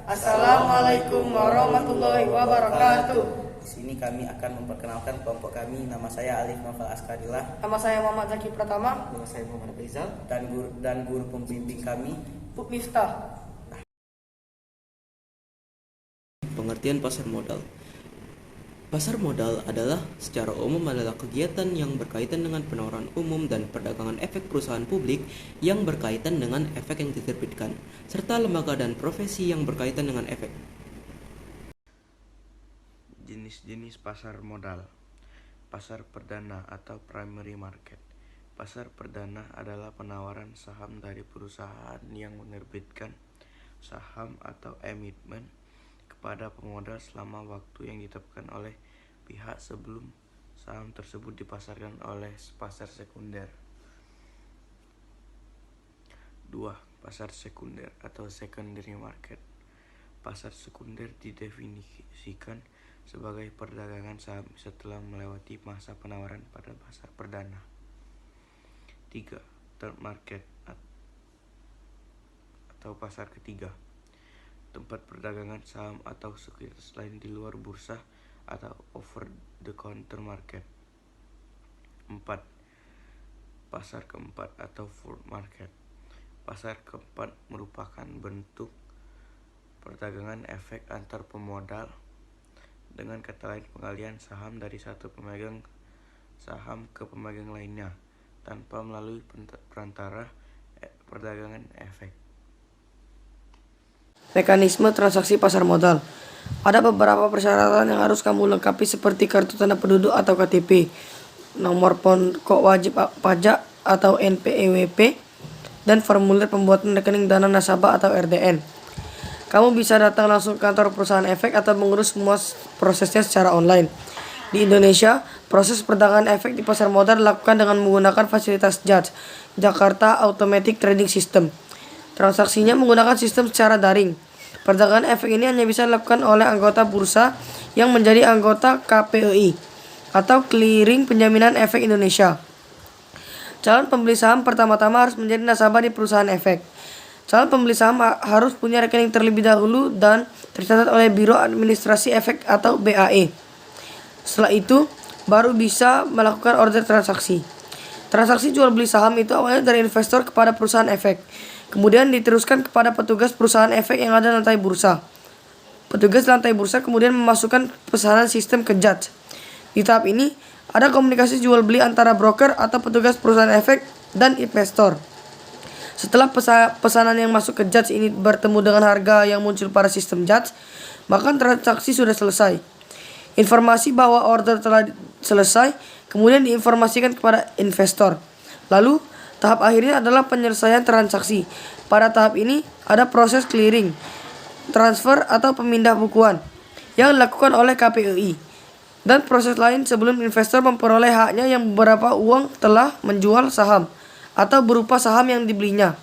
Assalamualaikum warahmatullahi wabarakatuh. Di sini kami akan memperkenalkan kelompok kami. Nama saya Alif Novel Askarillah. Nama saya Muhammad Zaki Pratama. Nama saya Muhammad Rizal. Dan guru pembimbing kami Bu Miftah. Pengertian pasar modal. Pasar modal secara umum adalah kegiatan yang berkaitan dengan penawaran umum dan perdagangan efek perusahaan publik yang berkaitan dengan efek yang diterbitkan, serta lembaga dan profesi yang berkaitan dengan efek. Jenis-jenis pasar modal. Pasar perdana atau primary market. Pasar perdana adalah penawaran saham dari perusahaan yang menerbitkan saham atau emitmen kepada pemodal selama waktu yang ditetapkan oleh pihak sebelum saham tersebut dipasarkan oleh pasar sekunder. 2. Pasar sekunder atau secondary market. Pasar sekunder didefinisikan sebagai perdagangan saham setelah melewati masa penawaran pada pasar perdana. 3. Third market atau pasar ketiga. Tempat perdagangan saham atau sekuritas lain di luar bursa atau over the counter market. 4. Pasar keempat atau fourth market. Pasar keempat merupakan bentuk perdagangan efek antar pemodal, dengan kata lain pengalihan saham dari satu pemegang saham ke pemegang lainnya tanpa melalui perantara perdagangan efek. Mekanisme transaksi pasar modal. Ada beberapa persyaratan yang harus kamu lengkapi seperti kartu tanda penduduk atau KTP, nomor pokok wajib pajak atau NPWP, dan formulir pembuatan rekening dana nasabah atau RDN. Kamu bisa datang langsung ke kantor perusahaan efek atau mengurus semua prosesnya secara online. Di Indonesia, proses perdagangan efek di pasar modal dilakukan dengan menggunakan fasilitas JATS, Jakarta Automatic Trading System. Transaksinya menggunakan sistem secara daring. Perdagangan efek ini hanya bisa dilakukan oleh anggota bursa yang menjadi anggota KPEI atau Clearing Penjaminan Efek Indonesia. Calon pembeli saham pertama-tama harus menjadi nasabah di perusahaan efek. Calon pembeli saham harus punya rekening terlebih dahulu dan tercatat oleh Biro Administrasi Efek atau BAE. Setelah itu, baru bisa melakukan order transaksi. Transaksi jual beli saham itu awalnya dari investor kepada perusahaan efek, kemudian diteruskan kepada petugas perusahaan efek yang ada di lantai bursa. Petugas lantai bursa kemudian memasukkan pesanan sistem ke JATS. Di tahap ini, ada komunikasi jual beli antara broker atau petugas perusahaan efek dan investor. Setelah pesanan yang masuk ke JATS ini bertemu dengan harga yang muncul pada sistem JATS, maka transaksi sudah selesai. Informasi bahwa order telah selesai kemudian diinformasikan kepada investor. Lalu, tahap akhirnya adalah penyelesaian transaksi. Pada tahap ini, ada proses clearing, transfer atau pemindah bukuan yang dilakukan oleh KPEI. Dan proses lain sebelum investor memperoleh haknya yang beberapa uang telah menjual saham atau berupa saham yang dibelinya.